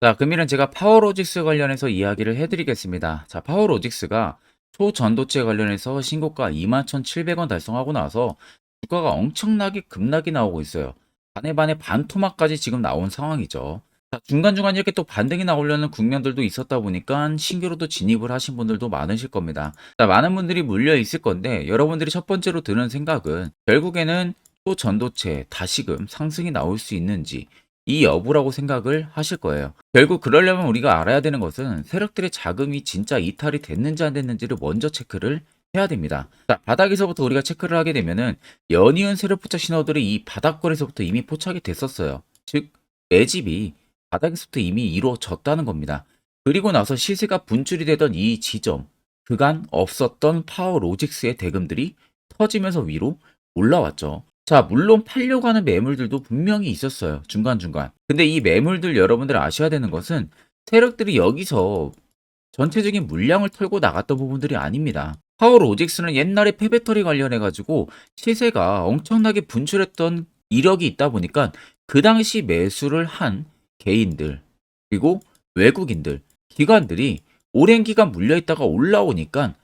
자, 금일은 제가 파워로직스 관련해서 이야기를 해드리겠습니다. 자, 파워로직스가 초전도체 관련해서 신고가 21,700원 달성하고 나서 주가가 엄청나게 급락이 나오고 있어요. 반에 반에 반토막까지 지금 나온 상황이죠. 자, 중간중간 이렇게 또 반등이 나오려는 국면들도 있었다 보니까 신규로도 진입을 하신 분들도 많으실 겁니다. 자, 많은 분들이 물려 있을 건데 여러분들이 첫 번째로 드는 생각은 결국에는 초전도체 다시금 상승이 나올 수 있는지 이 여부라고 생각을 하실 거예요. 결국 그러려면 우리가 알아야 되는 것은 세력들의 자금이 진짜 이탈이 됐는지 안 됐는지를 먼저 체크를 해야 됩니다. 자, 바닥에서부터 우리가 체크를 하게 되면은 연이은 세력 포착 신호들이 이 바닥권에서부터 이미 포착이 됐었어요. 즉 매집이 바닥에서부터 이미 이루어졌다는 겁니다. 그리고 나서 시세가 분출이 되던 이 지점, 그간 없었던 파워로직스의 대금들이 터지면서 위로 올라왔죠. 자, 물론 팔려고 하는 매물들도 분명히 있었어요. 중간중간. 근데 이 매물들 여러분들 아셔야 되는 것은 세력들이 여기서 전체적인 물량을 털고 나갔던 부분들이 아닙니다. 파워로직스는 옛날에 폐배터리 관련해가지고 시세가 엄청나게 분출했던 이력이 있다 보니까 그 당시 매수를 한 개인들, 그리고 외국인들, 기관들이 오랜 기간 물려있다가 올라오니까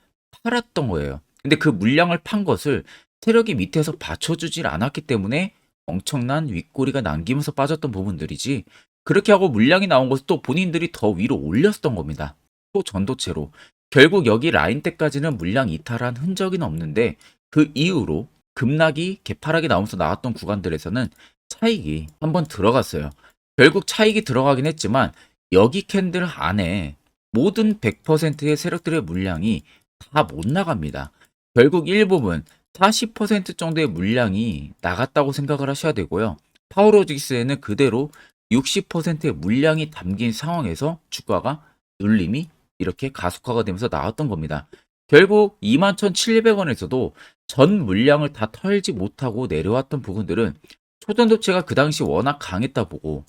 팔았던 거예요. 근데 그 물량을 판 것을 세력이 밑에서 받쳐주질 않았기 때문에 엄청난 윗꼬리가 남기면서 빠졌던 부분들이지, 그렇게 하고 물량이 나온 것을 또 본인들이 더 위로 올렸던 겁니다. 또 전도체로. 결국 여기 라인 때까지는 물량 이탈한 흔적은 없는데 그 이후로 급락이 개파락이 나오면서 나왔던 구간들에서는 차익이 한번 들어갔어요. 결국 차익이 들어가긴 했지만 여기 캔들 안에 모든 100%의 세력들의 물량이 다 못 나갑니다. 결국 일부분 40% 정도의 물량이 나갔다고 생각을 하셔야 되고요. 파워로직스에는 그대로 60%의 물량이 담긴 상황에서 주가가 눌림이 이렇게 가속화가 되면서 나왔던 겁니다. 결국 21,700원에서도 전 물량을 다 털지 못하고 내려왔던 부분들은 초전도체가 그 당시 워낙 강했다 보고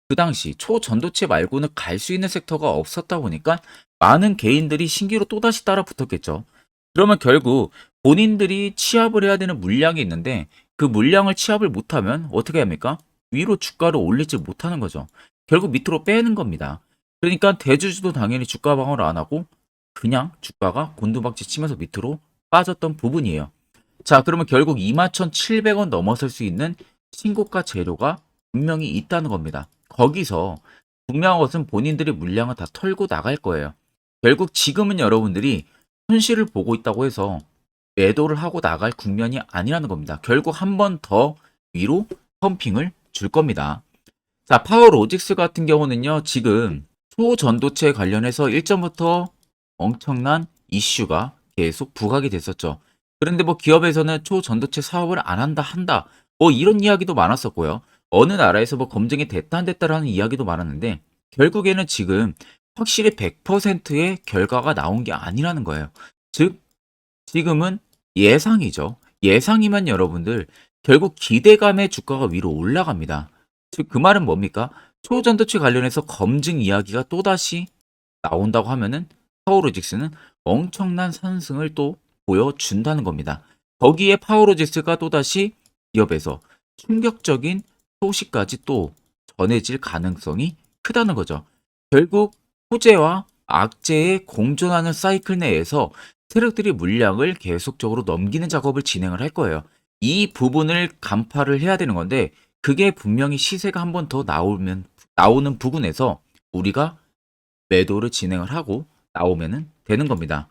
그 당시 초전도체 말고는 갈 수 있는 섹터가 없었다 보니까 많은 개인들이 신기로 또다시 따라 붙었겠죠. 그러면 결국 본인들이 취합을 해야 되는 물량이 있는데 그 물량을 취합을 못하면 어떻게 합니까? 위로 주가를 올리지 못하는 거죠. 결국 밑으로 빼는 겁니다. 그러니까 대주주도 당연히 주가 방어를 안 하고 그냥 주가가 곤두박질 치면서 밑으로 빠졌던 부분이에요. 자, 그러면 결국 21,700원 넘어설 수 있는 신고가 재료가 분명히 있다는 겁니다. 거기서 분명한 것은 본인들의 물량을 다 털고 나갈 거예요. 결국 지금은 여러분들이 손실을 보고 있다고 해서 매도를 하고 나갈 국면이 아니라는 겁니다. 결국 한 번 더 위로 펌핑을 줄 겁니다. 자, 파워로직스 같은 경우는요, 지금 초전도체 관련해서 일전부터 엄청난 이슈가 계속 부각이 됐었죠. 그런데 뭐 기업에서는 초전도체 사업을 안 한다, 뭐 이런 이야기도 많았었고요. 어느 나라에서 뭐 검증이 됐다 안 됐다라는 이야기도 많았는데 결국에는 지금 확실히 100%의 결과가 나온 게 아니라는 거예요. 즉 지금은 예상이죠. 예상이면 여러분들 결국 기대감에 주가가 위로 올라갑니다. 즉 그 말은 뭡니까? 초전도체 관련해서 검증 이야기가 또다시 나온다고 하면은 파워로직스는 엄청난 상승을 또 보여준다는 겁니다. 거기에 파워로직스가 또다시 기업에서 충격적인 소식까지 또 전해질 가능성이 크다는 거죠. 결국 호재와 악재의 공존하는 사이클 내에서 세력들이 물량을 계속적으로 넘기는 작업을 진행을 할 거예요. 이 부분을 간파를 해야 되는 건데 그게 분명히 시세가 한 번 더 나오는 부분에서 우리가 매도를 진행을 하고 나오면은 되는 겁니다.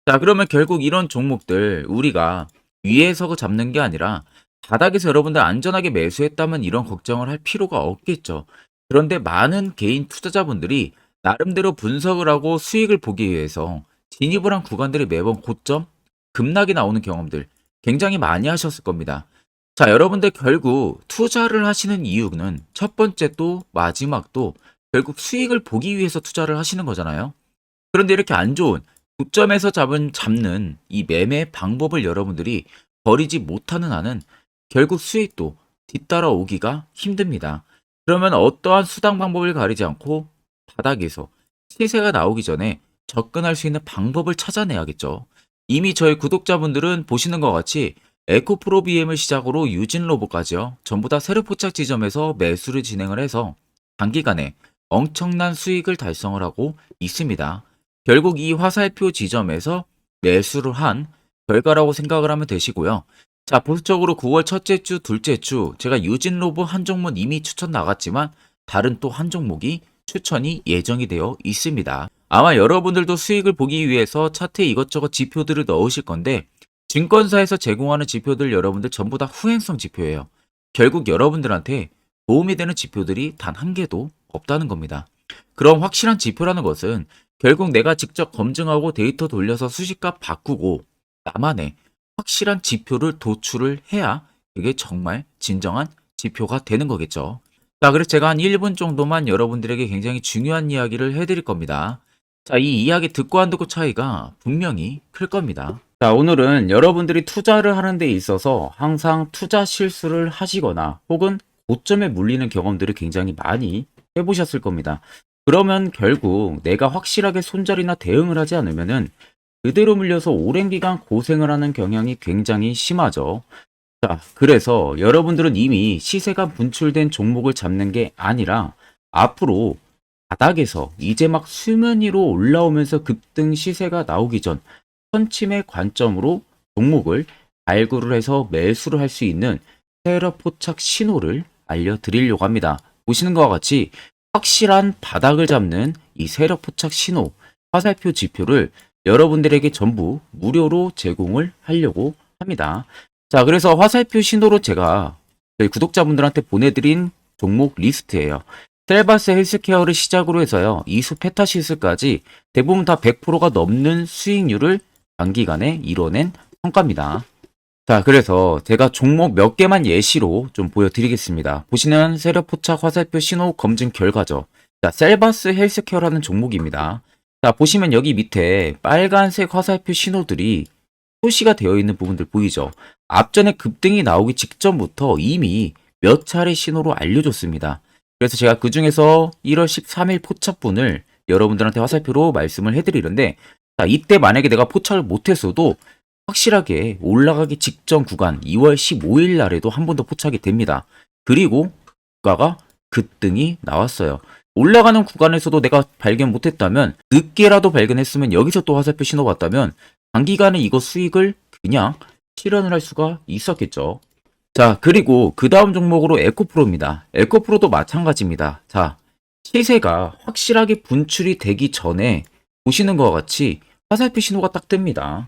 자, 그러면 결국 이런 종목들 우리가 위에서 잡는 게 아니라 바닥에서 여러분들 안전하게 매수했다면 이런 걱정을 할 필요가 없겠죠. 그런데 많은 개인 투자자분들이 나름대로 분석을 하고 수익을 보기 위해서 진입을 한 구간들이 매번 고점, 급락이 나오는 경험들 굉장히 많이 하셨을 겁니다. 자, 여러분들 결국 투자를 하시는 이유는 첫 번째도 마지막도 결국 수익을 보기 위해서 투자를 하시는 거잖아요. 그런데 이렇게 안 좋은 고점에서 잡는 이 매매 방법을 여러분들이 버리지 못하는 한은 결국 수익도 뒤따라오기가 힘듭니다. 그러면 어떠한 수당 방법을 가리지 않고 바닥에서 시세가 나오기 전에 접근할 수 있는 방법을 찾아내야겠죠. 이미 저희 구독자분들은 보시는 것 같이 에코프로 BM을 시작으로 유진 로봇까지요. 전부 다 세력 포착 지점에서 매수를 진행을 해서 단기간에 엄청난 수익을 달성을 하고 있습니다. 결국 이 화살표 지점에서 매수를 한 결과라고 생각을 하면 되시고요. 자, 보수적으로 9월 첫째 주, 둘째 주 제가 유진 로봇 한 종목 이미 추천 나갔지만 다른 또 한 종목이 추천이 예정이 되어 있습니다. 아마 여러분들도 수익을 보기 위해서 차트에 이것저것 지표들을 넣으실 건데 증권사에서 제공하는 지표들 여러분들 전부 다 후행성 지표예요. 결국 여러분들한테 도움이 되는 지표들이 단 한 개도 없다는 겁니다. 그럼 확실한 지표라는 것은 결국 내가 직접 검증하고 데이터 돌려서 수식값 바꾸고 나만의 확실한 지표를 도출을 해야 그게 정말 진정한 지표가 되는 거겠죠. 자, 그래서 제가 한 1분 정도만 여러분들에게 굉장히 중요한 이야기를 해드릴 겁니다. 자, 이 이야기 듣고 안 듣고 차이가 분명히 클 겁니다. 자, 오늘은 여러분들이 투자를 하는 데 있어서 항상 투자 실수를 하시거나 혹은 고점에 물리는 경험들을 굉장히 많이 해보셨을 겁니다. 그러면 결국 내가 확실하게 손절이나 대응을 하지 않으면은 그대로 물려서 오랜 기간 고생을 하는 경향이 굉장히 심하죠. 자, 그래서 여러분들은 이미 시세가 분출된 종목을 잡는 게 아니라 앞으로 바닥에서 이제 막 수면 위로 올라오면서 급등 시세가 나오기 전 선침의 관점으로 종목을 발굴을 해서 매수를 할 수 있는 세력 포착 신호를 알려드리려고 합니다. 보시는 것과 같이 확실한 바닥을 잡는 이 세력 포착 신호, 화살표 지표를 여러분들에게 전부 무료로 제공을 하려고 합니다. 자, 그래서 화살표 신호로 제가 저희 구독자분들한테 보내드린 종목 리스트예요. 셀바스 헬스케어를 시작으로 해서요, 이수 페타시스까지 대부분 다 100%가 넘는 수익률을 단기간에 이뤄낸 성과입니다. 자, 그래서 제가 종목 몇 개만 예시로 좀 보여드리겠습니다. 보시는 세력 포착 화살표 신호 검증 결과죠. 자, 셀바스 헬스케어라는 종목입니다. 자, 보시면 여기 밑에 빨간색 화살표 신호들이 표시가 되어 있는 부분들 보이죠? 앞전에 급등이 나오기 직전부터 이미 몇 차례 신호로 알려줬습니다. 그래서 제가 그 중에서 1월 13일 포착분을 여러분들한테 화살표로 말씀을 해드리는데, 자, 이때 만약에 내가 포착을 못했어도 확실하게 올라가기 직전 구간 2월 15일 날에도 한 번 더 포착이 됩니다. 그리고 주가가 급등이 나왔어요. 올라가는 구간에서도 내가 발견 못했다면, 늦게라도 발견했으면 여기서 또 화살표 신호 봤다면 단기간에 이거 수익을 그냥 실현을 할 수가 있었겠죠. 자, 그리고 그 다음 종목으로 에코프로입니다. 에코프로도 마찬가지입니다. 자, 시세가 확실하게 분출이 되기 전에 보시는 것과 같이 화살표 신호가 딱 뜹니다.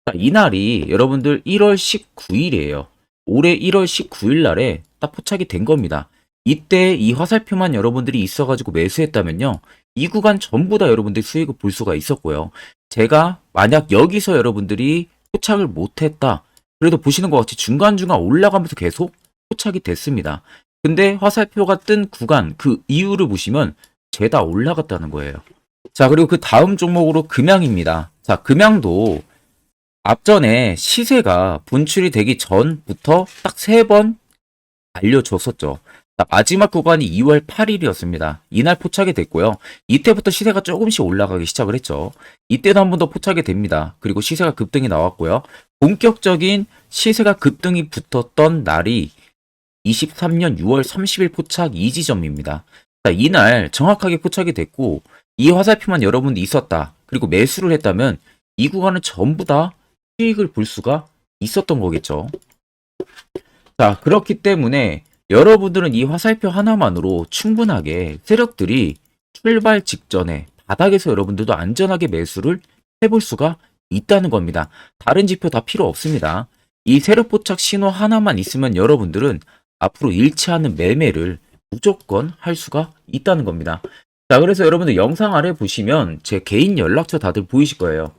자, 이날이 여러분들 1월 19일이에요. 올해 1월 19일 날에 딱 포착이 된 겁니다. 이때 이 화살표만 여러분들이 있어가지고 매수했다면요, 이 구간 전부 다 여러분들이 수익을 볼 수가 있었고요. 제가 만약 여기서 여러분들이 포착을 못했다, 그래도 보시는 것 같이 중간중간 올라가면서 계속 포착이 됐습니다. 근데 화살표가 뜬 구간, 그 이유를 보시면 죄다 올라갔다는 거예요. 자, 그리고 그 다음 종목으로 금양입니다. 자, 금양도 앞전에 시세가 분출이 되기 전부터 딱 3번 알려줬었죠. 자, 마지막 구간이 2월 8일이었습니다. 이날 포착이 됐고요. 이때부터 시세가 조금씩 올라가기 시작을 했죠. 이때도 한 번 더 포착이 됩니다. 그리고 시세가 급등이 나왔고요. 본격적인 시세가 급등이 붙었던 날이 23년 6월 30일 포착 이 지점입니다. 자, 이날 정확하게 포착이 됐고 이 화살표만 여러분이 있었다, 그리고 매수를 했다면 이 구간은 전부 다 수익을 볼 수가 있었던 거겠죠. 자, 그렇기 때문에 여러분들은 이 화살표 하나만으로 충분하게 세력들이 출발 직전에 바닥에서 여러분들도 안전하게 매수를 해볼 수가 있다는 겁니다. 다른 지표 다 필요 없습니다. 이 세력 포착 신호 하나만 있으면 여러분들은 앞으로 잃지 않은 매매를 무조건 할 수가 있다는 겁니다. 자, 그래서 여러분들 영상 아래 보시면 제 개인 연락처 다들 보이실 거예요.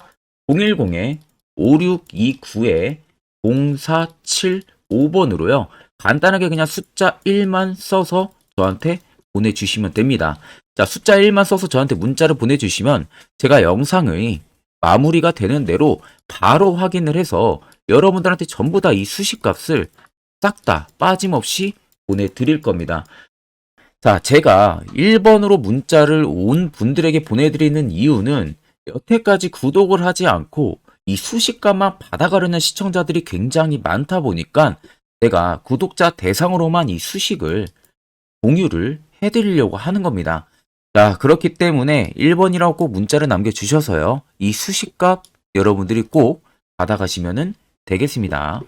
010-5629-0475번으로요. 간단하게 그냥 숫자 1만 써서 저한테 보내주시면 됩니다. 자, 숫자 1만 써서 저한테 문자를 보내주시면 제가 영상의 마무리가 되는 대로 바로 확인을 해서 여러분들한테 전부 다 이 수식값을 싹 다 빠짐없이 보내드릴 겁니다. 자, 제가 1번으로 문자를 온 분들에게 보내드리는 이유는 여태까지 구독을 하지 않고 이 수식값만 받아가려는 시청자들이 굉장히 많다 보니까 제가 구독자 대상으로만 이 수식을 공유를 해드리려고 하는 겁니다. 자, 그렇기 때문에 1번이라고 꼭 문자를 남겨주셔서요. 이 수식값 여러분들이 꼭 받아가시면 되겠습니다.